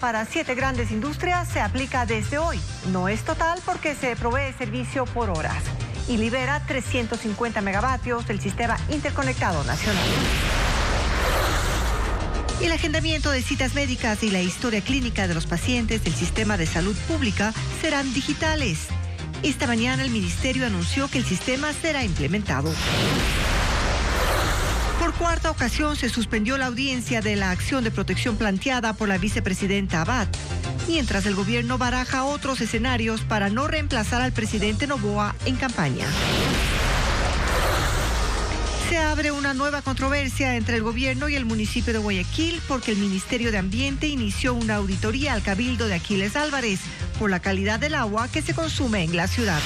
para 7 grandes industrias se aplica desde hoy. No es total porque se provee servicio por horas y libera 350 megavatios del sistema interconectado nacional. El agendamiento de citas médicas y la historia clínica de los pacientes del sistema de salud pública serán digitales. Esta mañana el ministerio anunció que el sistema será implementado. Por cuarta ocasión se suspendió la audiencia de la acción de protección planteada por la vicepresidenta Abad, mientras el gobierno baraja otros escenarios para no reemplazar al presidente Noboa en campaña. Se abre una nueva controversia entre el gobierno y el municipio de Guayaquil porque el Ministerio de Ambiente inició una auditoría al Cabildo de Aquiles Álvarez por la calidad del agua que se consume en la ciudad.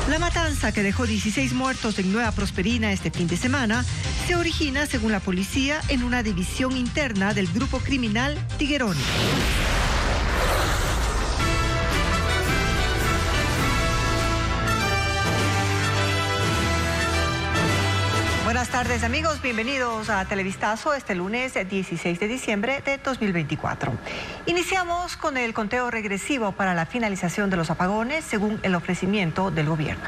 La matanza que dejó 16 muertos en Nueva Prosperina este fin de semana se origina, según la policía, en una división interna del grupo criminal Tiguerón. Buenas tardes, amigos, bienvenidos a Televistazo este lunes 16 de diciembre de 2024. Iniciamos con el conteo regresivo para la finalización de los apagones según el ofrecimiento del gobierno.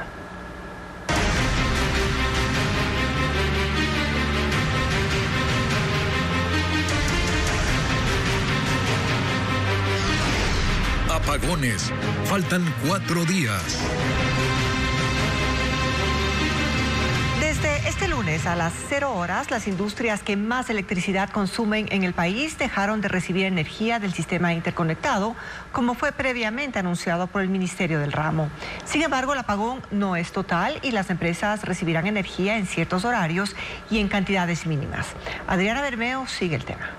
Apagones. Faltan 4 días. Desde este lunes a las 0 horas, las industrias que más electricidad consumen en el país dejaron de recibir energía del sistema interconectado, como fue previamente anunciado por el Ministerio del Ramo. Sin embargo, el apagón no es total y las empresas recibirán energía en ciertos horarios y en cantidades mínimas. Adriana Bermeo sigue el tema.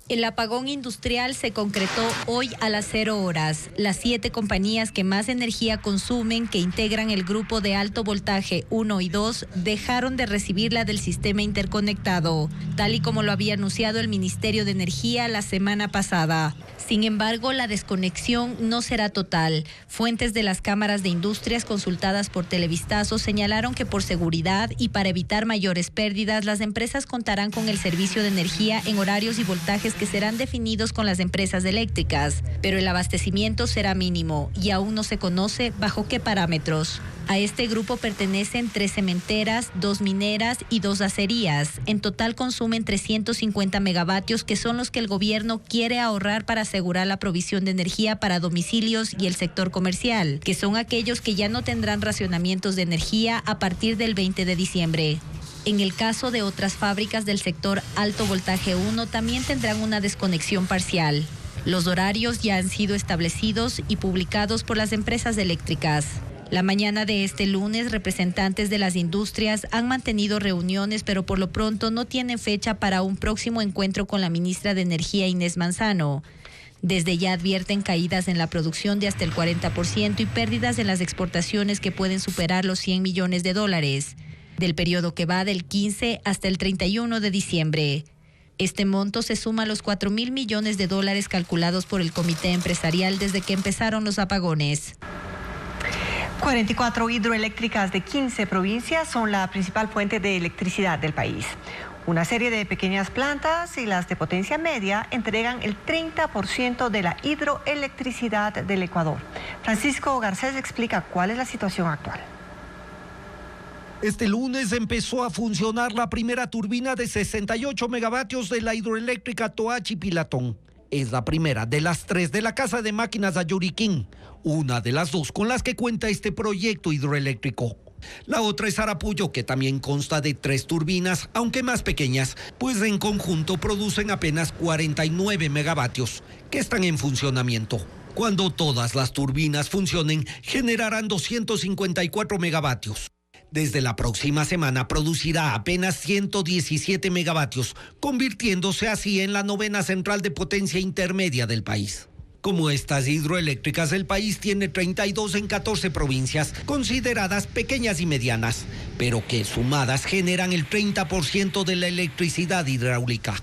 El apagón industrial se concretó hoy a las 0 horas. Las 7 compañías que más energía consumen, que integran el grupo de alto voltaje 1 y 2, dejaron de recibirla del sistema interconectado, tal y como lo había anunciado el Ministerio de Energía la semana pasada. Sin embargo, la desconexión no será total. Fuentes de las cámaras de industrias consultadas por Televistazo señalaron que por seguridad y para evitar mayores pérdidas, las empresas contarán con el servicio de energía en horarios y voltajes que serán definidos con las empresas eléctricas, pero el abastecimiento será mínimo y aún no se conoce bajo qué parámetros. A este grupo pertenecen 3 cementeras, 2 mineras y 2 acerías. En total consumen 350 megavatios, que son los que el gobierno quiere ahorrar para asegurar la provisión de energía para domicilios y el sector comercial, que son aquellos que ya no tendrán racionamientos de energía a partir del 20 de diciembre. En el caso de otras fábricas del sector alto voltaje 1 también tendrán una desconexión parcial. Los horarios ya han sido establecidos y publicados por las empresas eléctricas. La mañana de este lunes, representantes de las industrias han mantenido reuniones, pero por lo pronto no tienen fecha para un próximo encuentro con la ministra de Energía, Inés Manzano. Desde ya advierten caídas en la producción de hasta el 40% y pérdidas en las exportaciones que pueden superar los $100 millones del periodo que va del 15 hasta el 31 de diciembre. Este monto se suma a los $4.000 millones calculados por el Comité Empresarial desde que empezaron los apagones. 44 hidroeléctricas de 15 provincias son la principal fuente de electricidad del país. Una serie de pequeñas plantas y las de potencia media entregan el 30% de la hidroelectricidad del Ecuador. Francisco Garcés explica cuál es la situación actual. Este lunes empezó a funcionar la primera turbina de 68 megavatios de la hidroeléctrica Toachi Pilatón. Es la primera de las 3 de la Casa de Máquinas Ayuriquín, una de las 2 con las que cuenta este proyecto hidroeléctrico. La otra es Arapuyo, que también consta de 3 turbinas, aunque más pequeñas, pues en conjunto producen apenas 49 megavatios, que están en funcionamiento. Cuando todas las turbinas funcionen, generarán 254 megavatios. Desde la próxima semana producirá apenas 117 megavatios, convirtiéndose así en la 9ª central de potencia intermedia del país. Como estas hidroeléctricas, el país tiene 32 en 14 provincias, consideradas pequeñas y medianas, pero que sumadas generan el 30% de la electricidad hidráulica.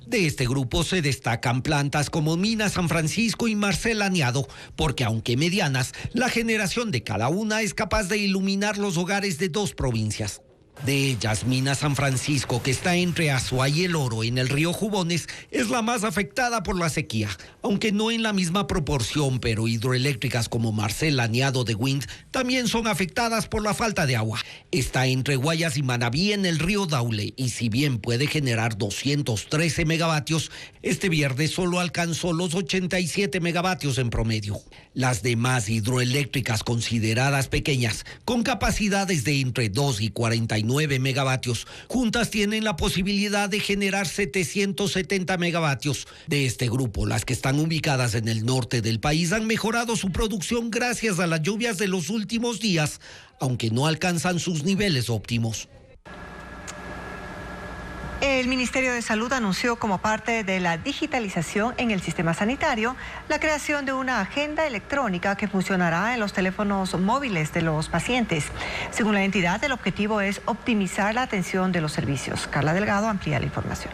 De este grupo se destacan plantas como Mina San Francisco y Marcel Añado, porque aunque medianas, la generación de cada una es capaz de iluminar los hogares de 2 provincias. De ellas, Mina San Francisco, que está entre Azua y El Oro en el río Jubones, es la más afectada por la sequía, aunque no en la misma proporción, pero hidroeléctricas como Marcela, Niado de Wind también son afectadas por la falta de agua. Está entre Guayas y Manabí en el río Daule, y si bien puede generar 213 megavatios, este viernes solo alcanzó los 87 megavatios en promedio. Las demás hidroeléctricas consideradas pequeñas, con capacidades de entre 2 y 49 megavatios, juntas tienen la posibilidad de generar 770 megavatios. De este grupo, las que están ubicadas en el norte del país han mejorado su producción gracias a las lluvias de los últimos días, aunque no alcanzan sus niveles óptimos. El Ministerio de Salud anunció como parte de la digitalización en el sistema sanitario la creación de una agenda electrónica que funcionará en los teléfonos móviles de los pacientes. Según la entidad, el objetivo es optimizar la atención de los servicios. Carla Delgado amplía la información.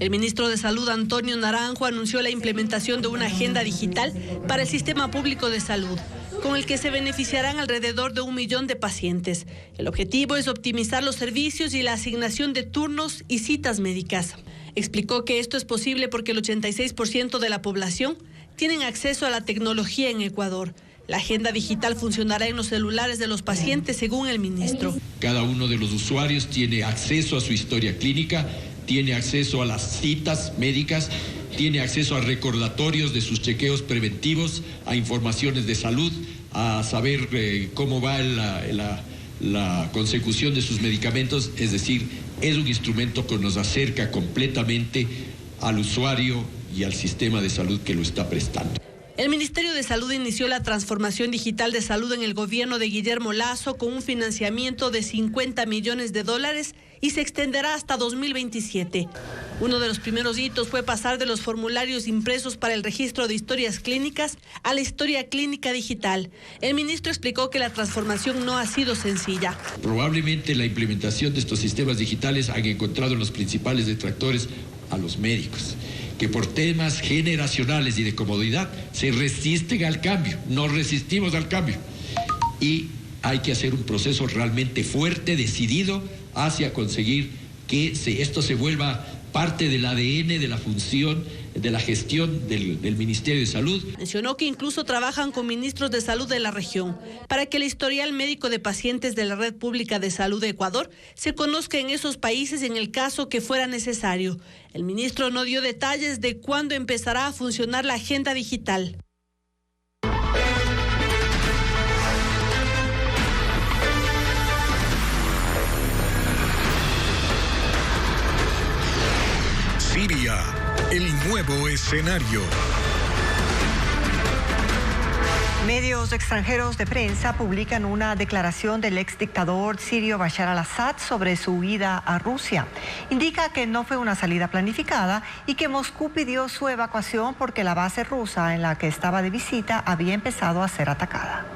El ministro de Salud, Antonio Naranjo, anunció la implementación de una agenda digital para el sistema público de salud, con el que se beneficiarán alrededor de 1 millón de pacientes. El objetivo es optimizar los servicios y la asignación de turnos y citas médicas. Explicó que esto es posible porque el 86% de la población tienen acceso a la tecnología en Ecuador. La agenda digital funcionará en los celulares de los pacientes, según el ministro. Cada uno de los usuarios tiene acceso a su historia clínica, tiene acceso a las citas médicas, tiene acceso a recordatorios de sus chequeos preventivos, a informaciones de salud, a saber cómo va la consecución de sus medicamentos. Es decir, es un instrumento que nos acerca completamente al usuario y al sistema de salud que lo está prestando. El Ministerio de Salud inició la transformación digital de salud en el gobierno de Guillermo Lasso con un financiamiento de $50 millones y se extenderá hasta 2027. Uno de los primeros hitos fue pasar de los formularios impresos para el registro de historias clínicas a la historia clínica digital. El ministro explicó que la transformación no ha sido sencilla. Probablemente la implementación de estos sistemas digitales han encontrado en los principales detractores a los médicos, que por temas generacionales y de comodidad se resisten al cambio. No resistimos al cambio. Y hay que hacer un proceso realmente fuerte, decidido, hacia conseguir que esto se vuelva parte del ADN de la función, de la gestión del Ministerio de Salud. Mencionó que incluso trabajan con ministros de salud de la región para que el historial médico de pacientes de la Red Pública de Salud de Ecuador se conozca en esos países en el caso que fuera necesario. El ministro no dio detalles de cuándo empezará a funcionar la agenda digital. Siria, el nuevo escenario. Medios extranjeros de prensa publican una declaración del exdictador sirio Bashar al-Assad sobre su huida a Rusia. Indica que no fue una salida planificada y que Moscú pidió su evacuación porque la base rusa en la que estaba de visita había empezado a ser atacada.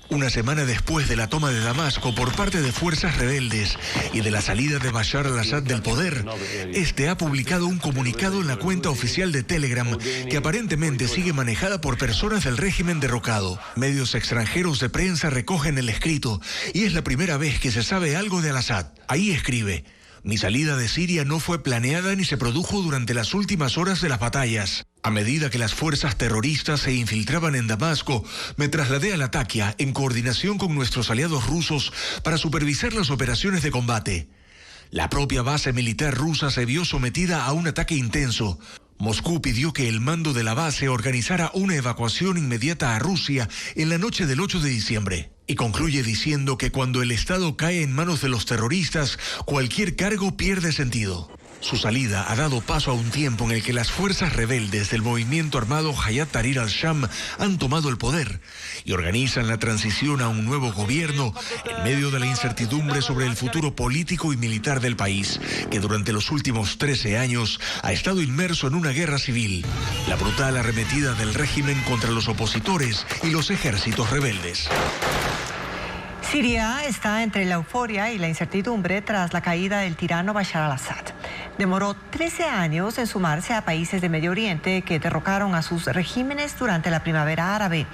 Una semana después de la toma de Damasco por parte de fuerzas rebeldes y de la salida de Bashar al-Assad del poder, este ha publicado un comunicado en la cuenta oficial de Telegram que aparentemente sigue manejada por personas del régimen derrocado. Medios extranjeros de prensa recogen el escrito y es la primera vez que se sabe algo de al-Assad. Ahí escribe: mi salida de Siria no fue planeada ni se produjo durante las últimas horas de las batallas. A medida que las fuerzas terroristas se infiltraban en Damasco, me trasladé a Latakia en coordinación con nuestros aliados rusos para supervisar las operaciones de combate. La propia base militar rusa se vio sometida a un ataque intenso. Moscú pidió que el mando de la base organizara una evacuación inmediata a Rusia en la noche del 8 de diciembre. Y concluye diciendo que cuando el Estado cae en manos de los terroristas, cualquier cargo pierde sentido. Su salida ha dado paso a un tiempo en el que las fuerzas rebeldes del movimiento armado Hayat Tahrir al-Sham han tomado el poder y organizan la transición a un nuevo gobierno en medio de la incertidumbre sobre el futuro político y militar del país, que durante los últimos 13 años ha estado inmerso en una guerra civil, la brutal arremetida del régimen contra los opositores y los ejércitos rebeldes. Siria está entre la euforia y la incertidumbre tras la caída del tirano Bashar al-Assad. Demoró 13 años en sumarse a países de Medio Oriente que derrocaron a sus regímenes durante la primavera árabe.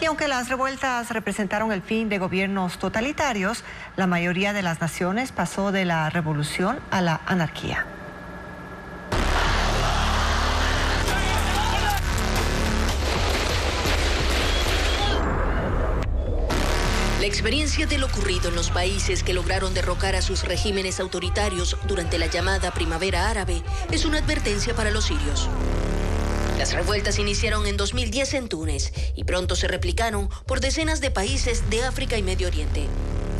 Y aunque las revueltas representaron el fin de gobiernos totalitarios, la mayoría de las naciones pasó de la revolución a la anarquía. La experiencia de lo ocurrido en los países que lograron derrocar a sus regímenes autoritarios durante la llamada Primavera Árabe es una advertencia para los sirios. Las revueltas iniciaron en 2010 en Túnez y pronto se replicaron por decenas de países de África y Medio Oriente.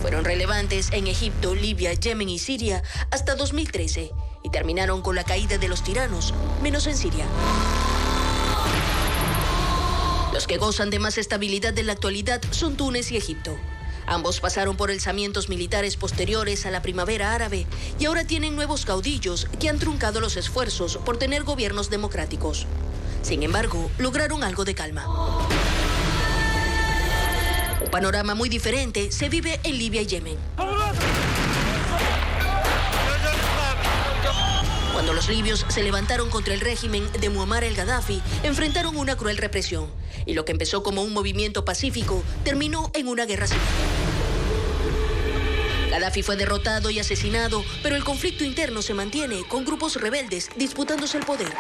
Fueron relevantes en Egipto, Libia, Yemen y Siria hasta 2013 y terminaron con la caída de los tiranos, menos en Siria. Los que gozan de más estabilidad en la actualidad son Túnez y Egipto. Ambos pasaron por alzamientos militares posteriores a la primavera árabe y ahora tienen nuevos caudillos que han truncado los esfuerzos por tener gobiernos democráticos. Sin embargo, lograron algo de calma. Un panorama muy diferente se vive en Libia y Yemen. Cuando los libios se levantaron contra el régimen de Muammar el-Gaddafi, enfrentaron una cruel represión. Y lo que empezó como un movimiento pacífico terminó en una guerra civil. Gaddafi fue derrotado y asesinado, pero el conflicto interno se mantiene con grupos rebeldes disputándose el poder.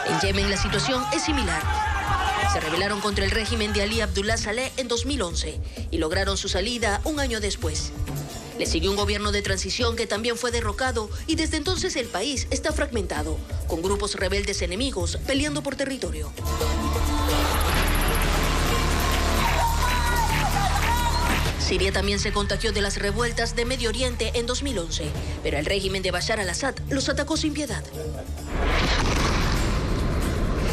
En Yemen la situación es similar. Se rebelaron contra el régimen de Ali Abdullah Saleh en 2011 y lograron su salida un año después. Le siguió un gobierno de transición que también fue derrocado y desde entonces el país está fragmentado, con grupos rebeldes enemigos peleando por territorio. Siria también se contagió de las revueltas de Medio Oriente en 2011, pero el régimen de Bashar al-Assad los atacó sin piedad.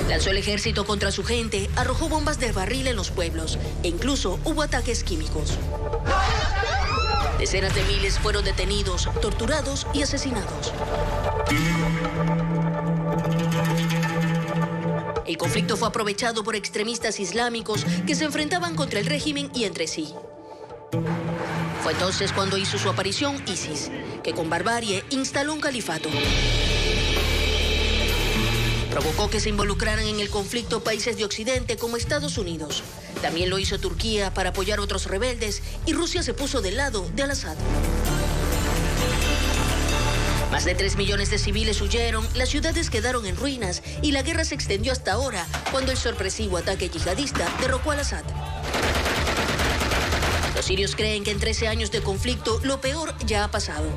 Lanzó el ejército contra su gente, arrojó bombas de barril en los pueblos e incluso hubo ataques químicos. Decenas de miles fueron detenidos, torturados y asesinados. El conflicto fue aprovechado por extremistas islámicos que se enfrentaban contra el régimen y entre sí. Fue entonces cuando hizo su aparición ISIS, que con barbarie instaló un califato. Provocó que se involucraran en el conflicto países de Occidente como Estados Unidos. También lo hizo Turquía para apoyar a otros rebeldes y Rusia se puso del lado de al-Assad. Más de 3 millones de civiles huyeron, las ciudades quedaron en ruinas y la guerra se extendió hasta ahora, cuando el sorpresivo ataque yihadista derrocó a al-Assad. Los sirios creen que en 13 años de conflicto lo peor ya ha pasado.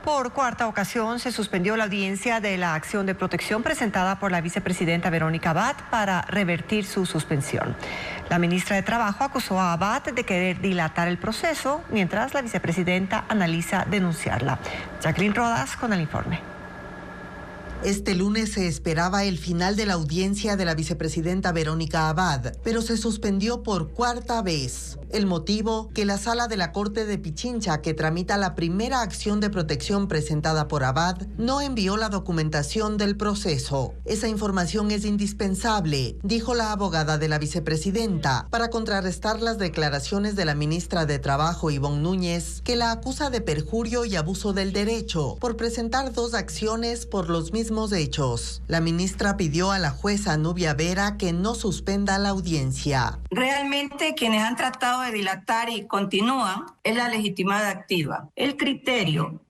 Por cuarta ocasión se suspendió la audiencia de la acción de protección presentada por la vicepresidenta Verónica Abad para revertir su suspensión. La ministra de Trabajo acusó a Abad de querer dilatar el proceso, mientras la vicepresidenta analiza denunciarla. Jacqueline Rodas con el informe. Este lunes se esperaba el final de la audiencia de la vicepresidenta Verónica Abad, pero se suspendió por cuarta vez. El motivo, que la sala de la Corte de Pichincha, que tramita la primera acción de protección presentada por Abad, no envió la documentación del proceso. Esa información es indispensable, dijo la abogada de la vicepresidenta, para contrarrestar las declaraciones de la ministra de Trabajo, Ivonne Núñez, que la acusa de perjurio y abuso del derecho por presentar 2 acciones por los mismos hechos. La ministra pidió a la jueza Nubia Vera que no suspenda la audiencia. Realmente quienes han tratado de dilatar y continúan es la legitimada activa. El criterio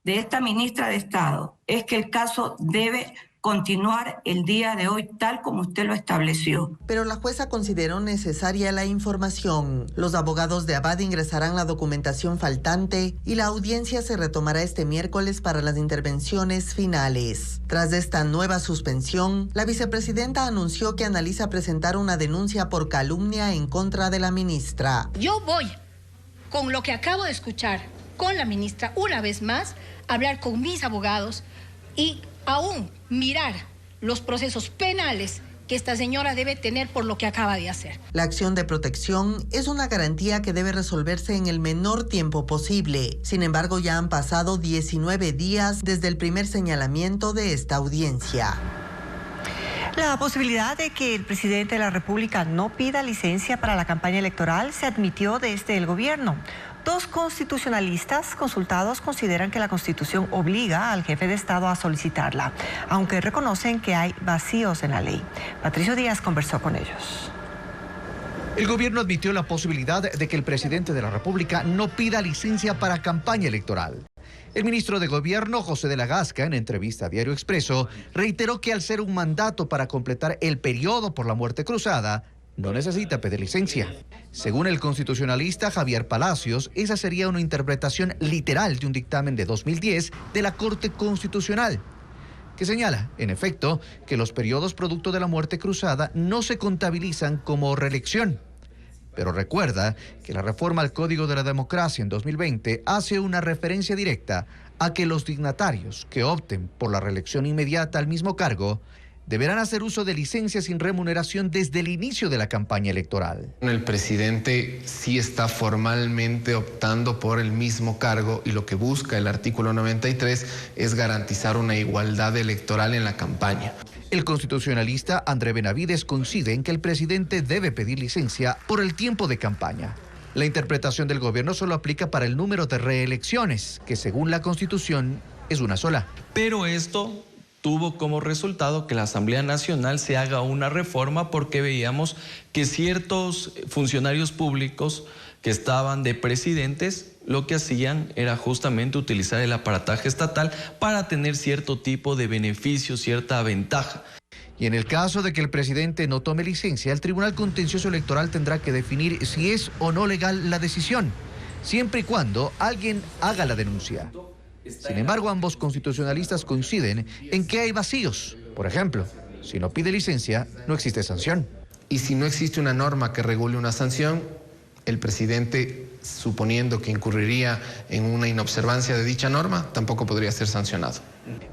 de esta ministra de Estado es que el caso debe continuar el día de hoy tal como usted lo estableció. Pero la jueza consideró necesaria la información. Los abogados de Abad ingresarán la documentación faltante y la audiencia se retomará este miércoles para las intervenciones finales. Tras esta nueva suspensión, la vicepresidenta anunció que analiza presentar una denuncia por calumnia en contra de la ministra. Yo voy, con lo que acabo de escuchar, con la ministra, una vez más, a hablar con mis abogados y aún mirar los procesos penales que esta señora debe tener por lo que acaba de hacer. La acción de protección es una garantía que debe resolverse en el menor tiempo posible. Sin embargo, ya han pasado 19 días desde el primer señalamiento de esta audiencia. La posibilidad de que el presidente de la República no pida licencia para la campaña electoral se admitió desde el gobierno. 2 constitucionalistas consultados consideran que la Constitución obliga al jefe de Estado a solicitarla, aunque reconocen que hay vacíos en la ley. Patricio Díaz conversó con ellos. El gobierno admitió la posibilidad de que el presidente de la República no pida licencia para campaña electoral. El ministro de Gobierno, José de la Gasca, en entrevista a Diario Expreso, reiteró que al ser un mandato para completar el periodo por la muerte cruzada, no necesita pedir licencia. Según el constitucionalista Javier Palacios, esa sería una interpretación literal de un dictamen de 2010 de la Corte Constitucional, que señala, en efecto, que los periodos producto de la muerte cruzada no se contabilizan como reelección. Pero recuerda que la reforma al Código de la Democracia en 2020 hace una referencia directa a que los dignatarios que opten por la reelección inmediata al mismo cargo deberán hacer uso de licencias sin remuneración desde el inicio de la campaña electoral. El presidente sí está formalmente optando por el mismo cargo y lo que busca el artículo 93 es garantizar una igualdad electoral en la campaña. El constitucionalista André Benavides coincide en que el presidente debe pedir licencia por el tiempo de campaña. La interpretación del gobierno solo aplica para el número de reelecciones, que según la Constitución es una sola. Pero esto tuvo como resultado que la Asamblea Nacional se haga una reforma porque veíamos que ciertos funcionarios públicos que estaban de presidentes lo que hacían era justamente utilizar el aparataje estatal para tener cierto tipo de beneficio, cierta ventaja. Y en el caso de que el presidente no tome licencia, el Tribunal Contencioso Electoral tendrá que definir si es o no legal la decisión, siempre y cuando alguien haga la denuncia. Sin embargo, ambos constitucionalistas coinciden en que hay vacíos. Por ejemplo, si no pide licencia, no existe sanción. Y si no existe una norma que regule una sanción, el presidente, suponiendo que incurriría en una inobservancia de dicha norma, tampoco podría ser sancionado.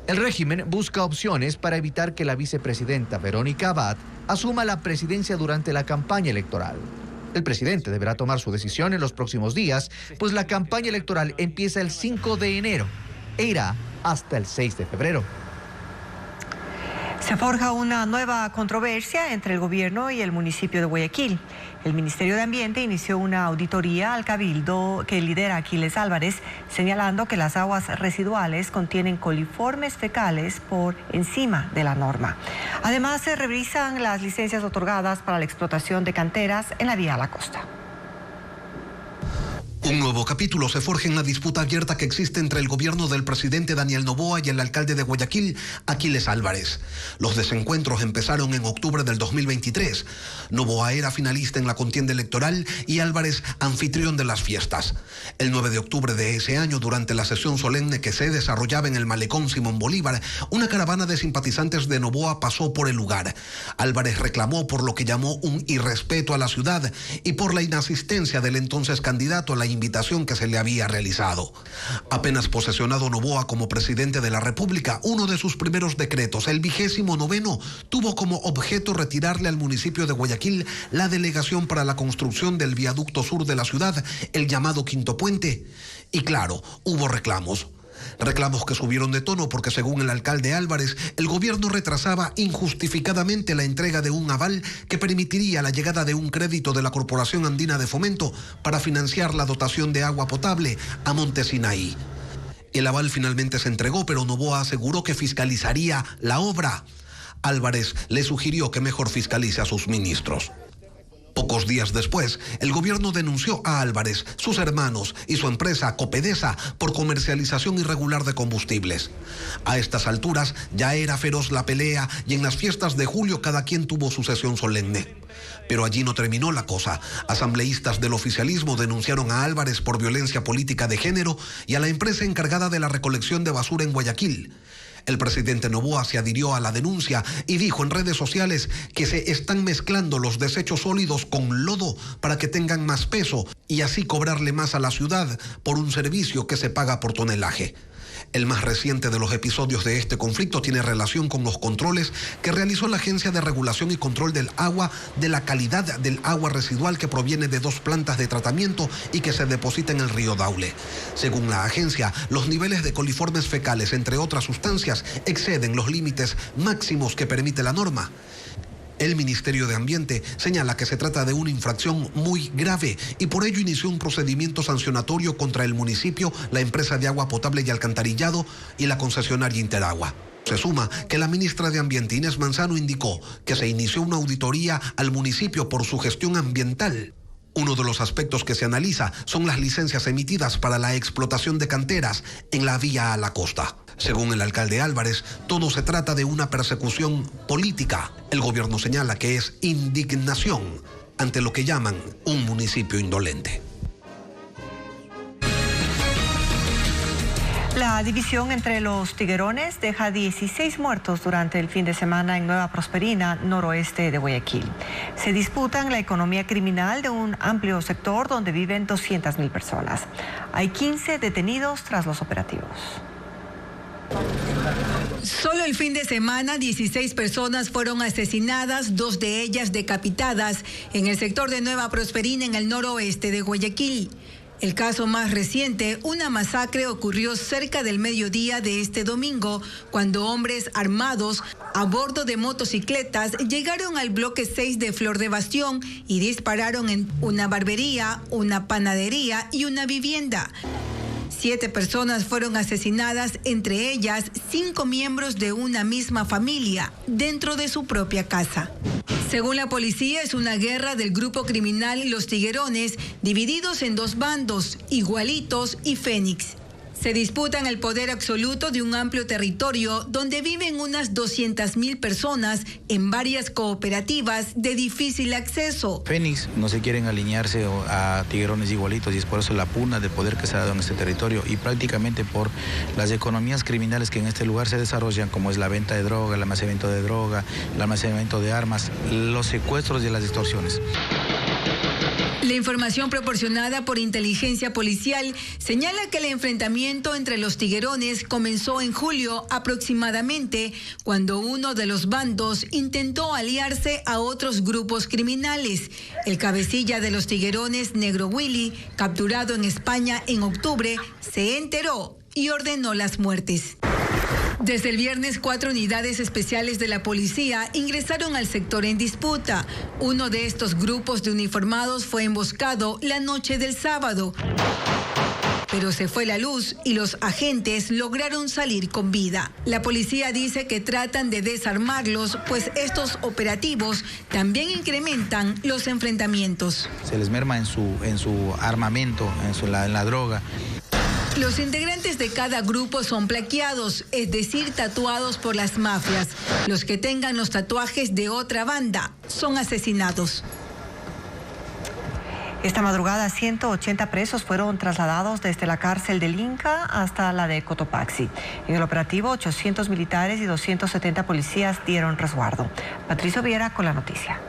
El régimen busca opciones para evitar que la vicepresidenta Verónica Abad asuma la presidencia durante la campaña electoral. El presidente deberá tomar su decisión en los próximos días, pues la campaña electoral empieza el 5 de enero e irá hasta el 6 de febrero. Se forja una nueva controversia entre el gobierno y el municipio de Guayaquil. El Ministerio de Ambiente inició una auditoría al cabildo que lidera Aquiles Álvarez, señalando que las aguas residuales contienen coliformes fecales por encima de la norma. Además, se revisan las licencias otorgadas para la explotación de canteras en la vía a la costa. Un nuevo capítulo se forja en la disputa abierta que existe entre el gobierno del presidente Daniel Noboa y el alcalde de Guayaquil, Aquiles Álvarez. Los desencuentros empezaron en octubre del 2023. Noboa era finalista en la contienda electoral y Álvarez anfitrión de las fiestas. El 9 de octubre de ese año, durante la sesión solemne que se desarrollaba en el malecón Simón Bolívar, una caravana de simpatizantes de Noboa pasó por el lugar. Álvarez reclamó por lo que llamó un irrespeto a la ciudad y por la inasistencia del entonces candidato a la invitación que se le había realizado. Apenas posesionado Noboa como presidente de la República, uno de sus primeros decretos, el 29º, tuvo como objeto retirarle al municipio de Guayaquil la delegación para la construcción del viaducto sur de la ciudad, el llamado Quinto Puente. Y claro, hubo reclamos. Reclamos que subieron de tono porque, según el alcalde Álvarez, el gobierno retrasaba injustificadamente la entrega de un aval que permitiría la llegada de un crédito de la Corporación Andina de Fomento para financiar la dotación de agua potable a Monte Sinaí. El aval finalmente se entregó, pero Noboa aseguró que fiscalizaría la obra. Álvarez le sugirió que mejor fiscalice a sus ministros. Pocos días después, el gobierno denunció a Álvarez, sus hermanos y su empresa Copedesa por comercialización irregular de combustibles. A estas alturas ya era feroz la pelea y en las fiestas de julio cada quien tuvo su sesión solemne. Pero allí no terminó la cosa. Asambleístas del oficialismo denunciaron a Álvarez por violencia política de género y a la empresa encargada de la recolección de basura en Guayaquil. El presidente Noboa se adhirió a la denuncia y dijo en redes sociales que se están mezclando los desechos sólidos con lodo para que tengan más peso y así cobrarle más a la ciudad por un servicio que se paga por tonelaje. El más reciente de los episodios de este conflicto tiene relación con los controles que realizó la Agencia de Regulación y Control del Agua de la calidad del agua residual que proviene de 2 plantas de tratamiento y que se deposita en el río Daule. Según la agencia, los niveles de coliformes fecales, entre otras sustancias, exceden los límites máximos que permite la norma. El Ministerio de Ambiente señala que se trata de una infracción muy grave y por ello inició un procedimiento sancionatorio contra el municipio, la empresa de agua potable y alcantarillado y la concesionaria Interagua. Se suma que la ministra de Ambiente, Inés Manzano, indicó que se inició una auditoría al municipio por su gestión ambiental. Uno de los aspectos que se analiza son las licencias emitidas para la explotación de canteras en la vía a la costa. Según el alcalde Álvarez, todo se trata de una persecución política. El gobierno señala que es indignación ante lo que llaman un municipio indolente. La división entre los tiguerones deja 16 muertos durante el fin de semana en Nueva Prosperina, noroeste de Guayaquil. Se disputan la economía criminal de un amplio sector donde viven 200.000 personas. Hay 15 detenidos tras los operativos. Solo el fin de semana, 16 personas fueron asesinadas, 2 de ellas decapitadas, en el sector de Nueva Prosperina, en el noroeste de Guayaquil. El caso más reciente, una masacre, ocurrió cerca del mediodía de este domingo, cuando hombres armados a bordo de motocicletas llegaron al bloque 6 de Flor de Bastión y dispararon en una barbería, una panadería y una vivienda. 7 personas fueron asesinadas, entre ellas 5 miembros de una misma familia, dentro de su propia casa. Según la policía, es una guerra del grupo criminal Los Tiguerones, divididos en 2 bandos, Igualitos y Fénix. Se disputan el poder absoluto de un amplio territorio donde viven unas 200.000 personas en varias cooperativas de difícil acceso. Fénix no se quieren alinearse a Tiguerones Igualitos y es por eso la pugna de poder que se ha dado en este territorio y prácticamente por las economías criminales que en este lugar se desarrollan, como es la venta de droga, el almacenamiento de droga, el almacenamiento de armas, los secuestros y las extorsiones. La información proporcionada por inteligencia policial señala que el enfrentamiento entre los tiguerones comenzó en julio aproximadamente, cuando uno de los bandos intentó aliarse a otros grupos criminales. El cabecilla de los tiguerones, Negro Willy, capturado en España en octubre, se enteró y ordenó las muertes. Desde el viernes, 4 unidades especiales de la policía ingresaron al sector en disputa. Uno de estos grupos de uniformados fue emboscado la noche del sábado. Pero se fue la luz y los agentes lograron salir con vida. La policía dice que tratan de desarmarlos, pues estos operativos también incrementan los enfrentamientos. Se les merma en su armamento, en la droga. Los integrantes de cada grupo son plaqueados, es decir, tatuados por las mafias. Los que tengan los tatuajes de otra banda son asesinados. Esta madrugada, 180 presos fueron trasladados desde la cárcel del Inca hasta la de Cotopaxi. En el operativo, 800 militares y 270 policías dieron resguardo. Patricio Viera con la noticia.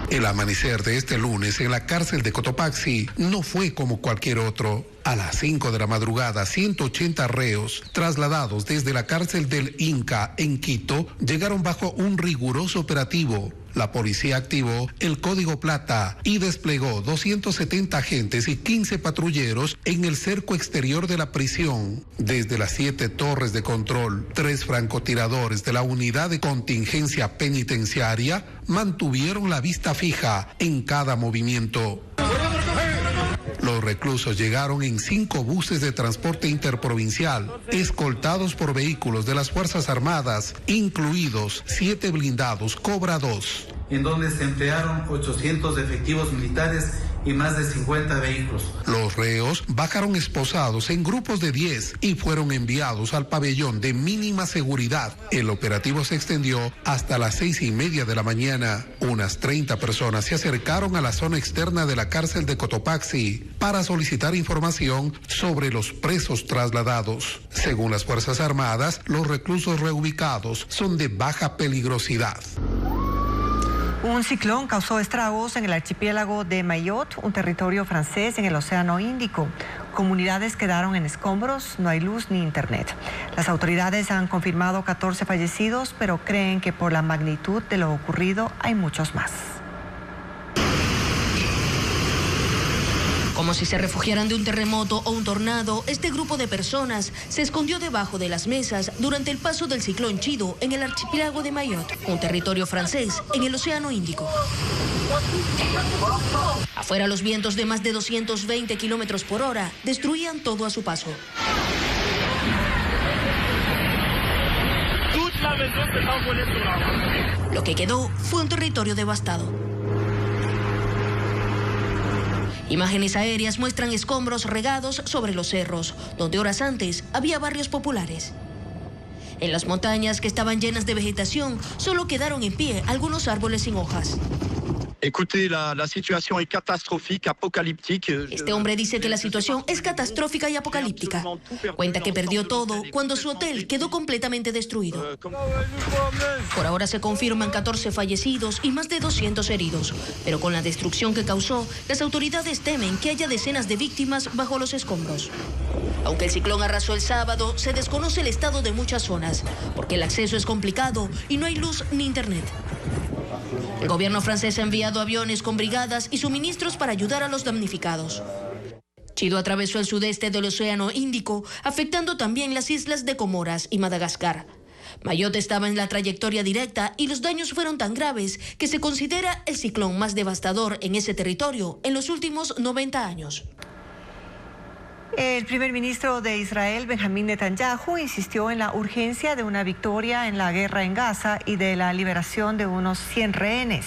El amanecer de este lunes en la cárcel de Cotopaxi no fue como cualquier otro. A las 5 de la madrugada, 180 reos trasladados desde la cárcel del Inca en Quito llegaron bajo un riguroso operativo. La policía activó el Código Plata y desplegó 270 agentes y 15 patrulleros en el cerco exterior de la prisión. Desde las 7 torres de control, 3 francotiradores de la unidad de contingencia penitenciaria mantuvieron la vista fija en cada movimiento. Los reclusos llegaron en 5 buses de transporte interprovincial, escoltados por vehículos de las Fuerzas Armadas, incluidos 7 blindados Cobra 2. En donde se emplearon 800 efectivos militares y más de 50 vehículos. Los reos bajaron esposados en grupos de 10 y fueron enviados al pabellón de mínima seguridad. El operativo se extendió hasta las 6:30 de la mañana. Unas 30 personas se acercaron a la zona externa de la cárcel de Cotopaxi para solicitar información sobre los presos trasladados. Según las Fuerzas Armadas, los reclusos reubicados son de baja peligrosidad. Un ciclón causó estragos en el archipiélago de Mayotte, un territorio francés en el Océano Índico. Comunidades quedaron en escombros, no hay luz ni internet. Las autoridades han confirmado 14 fallecidos, pero creen que por la magnitud de lo ocurrido hay muchos más. Como si se refugiaran de un terremoto o un tornado, este grupo de personas se escondió debajo de las mesas durante el paso del ciclón Chido en el archipiélago de Mayotte, un territorio francés en el Océano Índico. Afuera, los vientos de más de 220 kilómetros por hora destruían todo a su paso. Lo que quedó fue un territorio devastado. Imágenes aéreas muestran escombros regados sobre los cerros, donde horas antes había barrios populares. En las montañas, que estaban llenas de vegetación, solo quedaron en pie algunos árboles sin hojas. Este hombre dice que la situación es catastrófica y apocalíptica. Cuenta que perdió todo cuando su hotel quedó completamente destruido. Por ahora se confirman 14 fallecidos y más de 200 heridos. Pero con la destrucción que causó, las autoridades temen que haya decenas de víctimas bajo los escombros. Aunque el ciclón arrasó el sábado, se desconoce el estado de muchas zonas, porque el acceso es complicado y no hay luz ni internet. El gobierno francés ha enviado aviones con brigadas y suministros para ayudar a los damnificados. Chido atravesó el sudeste del Océano Índico, afectando también las islas de Comoras y Madagascar. Mayotte estaba en la trayectoria directa y los daños fueron tan graves que se considera el ciclón más devastador en ese territorio en los últimos 90 años. El primer ministro de Israel, Benjamín Netanyahu, insistió en la urgencia de una victoria en la guerra en Gaza y de la liberación de unos 100 rehenes.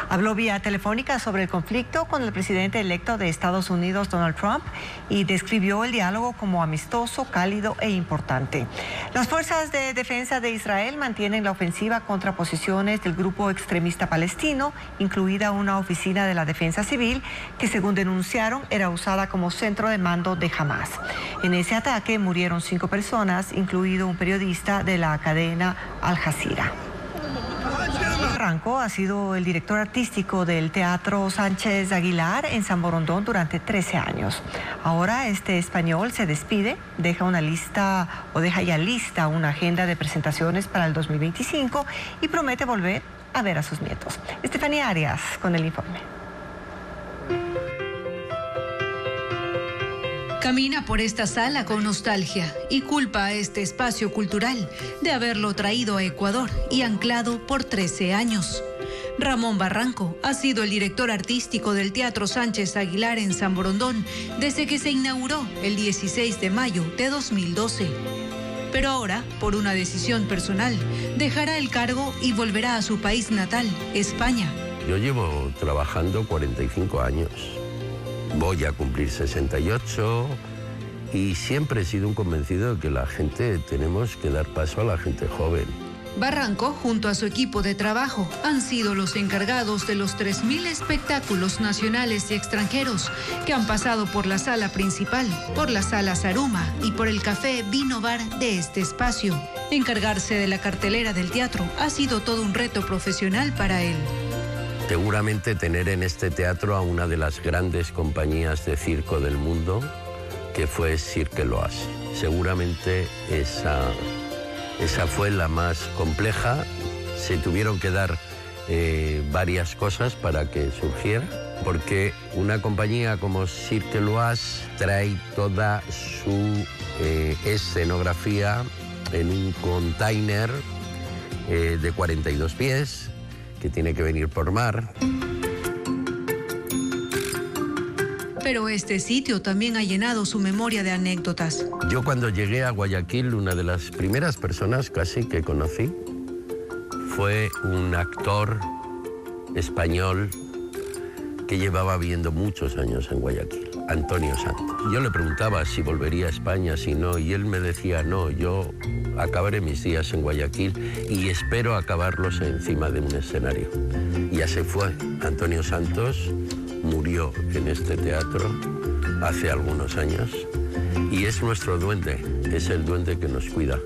Habló vía telefónica sobre el conflicto con el presidente electo de Estados Unidos, Donald Trump, y describió el diálogo como amistoso, cálido e importante. Las fuerzas de defensa de Israel mantienen la ofensiva contra posiciones del grupo extremista palestino, incluida una oficina de la defensa civil que, según denunciaron, era usada como centro de mando de Hamas. En ese ataque murieron 5 personas, incluido un periodista de la cadena Al Jazeera. Barranco ha sido el director artístico del Teatro Sánchez Aguilar en San Borondón durante 13 años. Ahora este español se despide, deja ya lista una agenda de presentaciones para el 2025 y promete volver a ver a sus nietos. Estefanía Arias con el informe. Camina por esta sala con nostalgia y culpa a este espacio cultural de haberlo traído a Ecuador y anclado por 13 años. Ramón Barranco ha sido el director artístico del Teatro Sánchez Aguilar en San Borondón desde que se inauguró el 16 de mayo de 2012. Pero ahora, por una decisión personal, dejará el cargo y volverá a su país natal, España. Yo llevo trabajando 45 años. Voy a cumplir 68 y siempre he sido un convencido de que la gente tenemos que dar paso a la gente joven. Barranco, junto a su equipo de trabajo, han sido los encargados de los 3.000 espectáculos nacionales y extranjeros que han pasado por la sala principal, por la sala Saruma y por el café Vino Bar de este espacio. Encargarse de la cartelera del teatro ha sido todo un reto profesional para él. Seguramente tener en este teatro a una de las grandes compañías de circo del mundo, que fue Cirque Loise. Seguramente esa fue la más compleja. Se tuvieron que dar varias cosas para que surgiera, porque una compañía como Cirque Loise trae toda su escenografía en un container de 42 pies, que tiene que venir por mar. Pero este sitio también ha llenado su memoria de anécdotas. Yo cuando llegué a Guayaquil, una de las primeras personas casi que conocí fue un actor español que llevaba viviendo muchos años en Guayaquil, Antonio Santos. Yo le preguntaba si volvería a España, si no, y él me decía, no, yo acabaré mis días en Guayaquil y espero acabarlos encima de un escenario. Y así fue. Antonio Santos murió en este teatro hace algunos años y es nuestro duende, es el duende que nos cuida.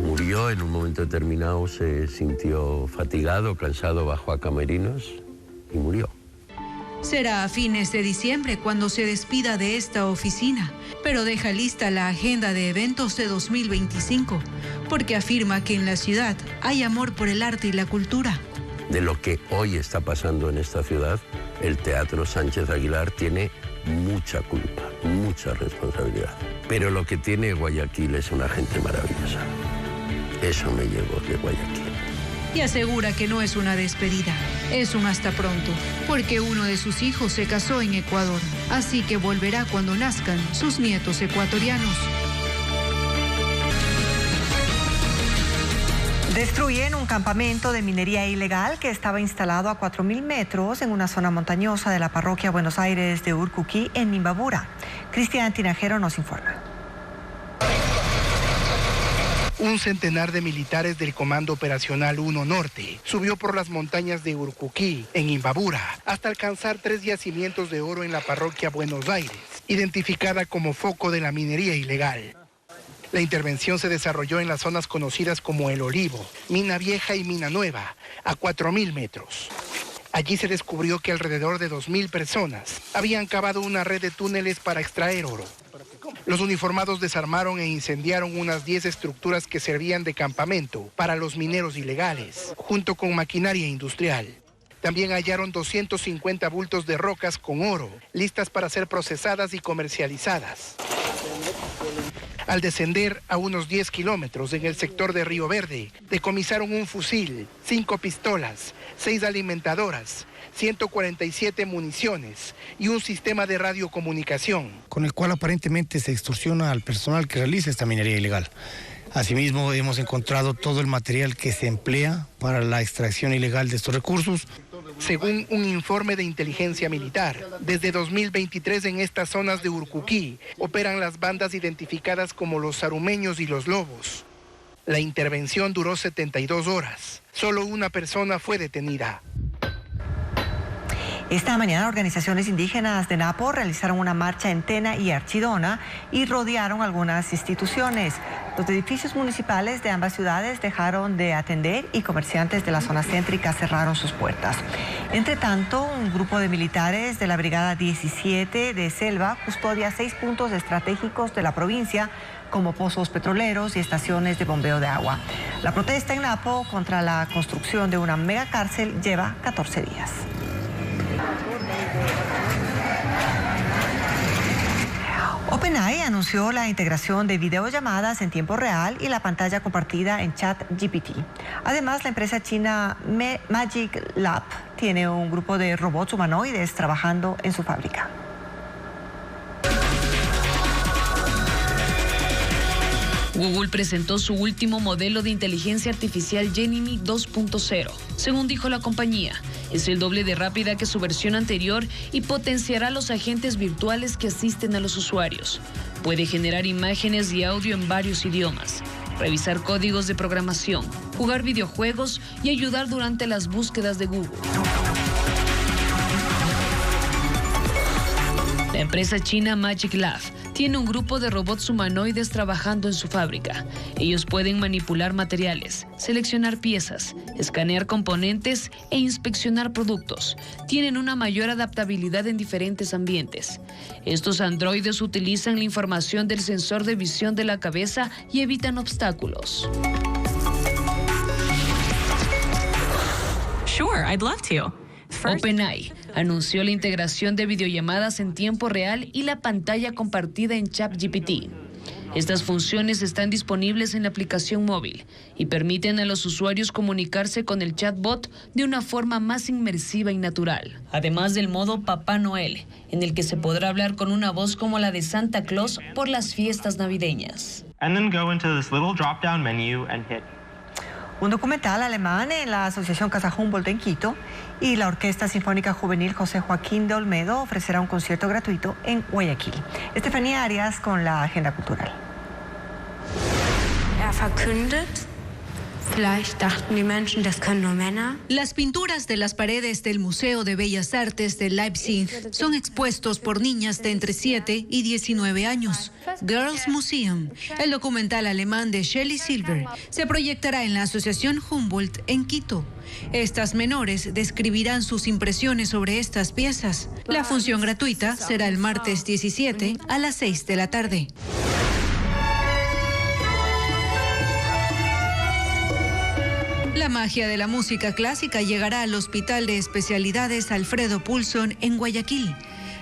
Murió murió en un momento determinado, se sintió fatigado, cansado, bajó a camerinos y murió. Será a fines de diciembre cuando se despida de esta oficina, pero deja lista la agenda de eventos de 2025, porque afirma que en la ciudad hay amor por el arte y la cultura. De lo que hoy está pasando en esta ciudad, el Teatro Sánchez Aguilar tiene mucha culpa, mucha responsabilidad. Pero lo que tiene Guayaquil es una gente maravillosa. Eso me llevó de Guayaquil. Y asegura que no es una despedida, es un hasta pronto, porque uno de sus hijos se casó en Ecuador, así que volverá cuando nazcan sus nietos ecuatorianos. Destruyen un campamento de minería ilegal que estaba instalado a 4.000 metros en una zona montañosa de la parroquia Buenos Aires de Urcuquí, en Imbabura. Cristian Tinajero nos informa. Un centenar de militares del Comando Operacional 1 Norte subió por las montañas de Urcuquí, en Imbabura, hasta alcanzar 3 yacimientos de oro en la parroquia Buenos Aires, identificada como foco de la minería ilegal. La intervención se desarrolló en las zonas conocidas como El Olivo, Mina Vieja y Mina Nueva, a 4.000 metros. Allí se descubrió que alrededor de 2.000 personas habían cavado una red de túneles para extraer oro. Los uniformados desarmaron e incendiaron unas 10 estructuras que servían de campamento para los mineros ilegales, junto con maquinaria industrial. También hallaron 250 bultos de rocas con oro, listas para ser procesadas y comercializadas. Al descender a unos 10 kilómetros en el sector de Río Verde, decomisaron un fusil, 5 pistolas, 6 alimentadoras, 147 municiones y un sistema de radiocomunicación, con el cual aparentemente se extorsiona al personal que realiza esta minería ilegal. Asimismo, hemos encontrado todo el material que se emplea para la extracción ilegal de estos recursos. Según un informe de inteligencia militar, desde 2023 en estas zonas de Urcuquí operan las bandas identificadas como los Sarumeños y los Lobos. La intervención duró 72 horas. Solo una persona fue detenida. Esta mañana organizaciones indígenas de Napo realizaron una marcha en Tena y Archidona y rodearon algunas instituciones. Los edificios municipales de ambas ciudades dejaron de atender y comerciantes de la zona céntrica cerraron sus puertas. Entre tanto, un grupo de militares de la Brigada 17 de Selva custodia 6 puntos estratégicos de la provincia, como pozos petroleros y estaciones de bombeo de agua. La protesta en Napo contra la construcción de una megacárcel lleva 14 días. OpenAI anunció la integración de videollamadas en tiempo real y la pantalla compartida en ChatGPT. Además, la empresa china Magic Lab tiene un grupo de robots humanoides trabajando en su fábrica. Google presentó su último modelo de inteligencia artificial Gemini 2.0. Según dijo la compañía, es el doble de rápida que su versión anterior y potenciará los agentes virtuales que asisten a los usuarios. Puede generar imágenes y audio en varios idiomas, revisar códigos de programación, jugar videojuegos y ayudar durante las búsquedas de Google. La empresa china Magic Lab tiene un grupo de robots humanoides trabajando en su fábrica. Ellos pueden manipular materiales, seleccionar piezas, escanear componentes e inspeccionar productos. Tienen una mayor adaptabilidad en diferentes ambientes. Estos androides utilizan la información del sensor de visión de la cabeza y evitan obstáculos. Sure, I'd love to. OpenAI anunció la integración de videollamadas en tiempo real y la pantalla compartida en ChatGPT. Estas funciones están disponibles en la aplicación móvil y permiten a los usuarios comunicarse con el chatbot de una forma más inmersiva y natural. Además del modo Papá Noel, en el que se podrá hablar con una voz como la de Santa Claus por las fiestas navideñas. And then go into this little drop-down menu and hit. Un documental alemán en la Asociación Casa Humboldt en Quito y la Orquesta Sinfónica Juvenil José Joaquín de Olmedo ofrecerá un concierto gratuito en Guayaquil. Estefanía Arias con la agenda cultural. Las pinturas de las paredes del Museo de Bellas Artes de Leipzig son expuestos por niñas de entre 7 y 19 años. Girls Museum, el documental alemán de Shelley Silver, se proyectará en la Asociación Humboldt en Quito. Estas menores describirán sus impresiones sobre estas piezas. La función gratuita será el martes 17 a las 6 de la tarde. La magia de la música clásica llegará al Hospital de Especialidades Alfredo Poulson en Guayaquil.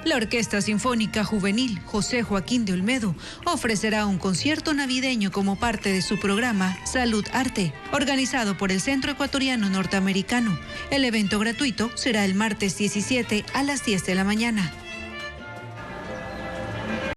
La Orquesta Sinfónica Juvenil José Joaquín de Olmedo ofrecerá un concierto navideño como parte de su programa Salud Arte, organizado por el Centro Ecuatoriano Norteamericano. El evento gratuito será el martes 17 a las 10 de la mañana.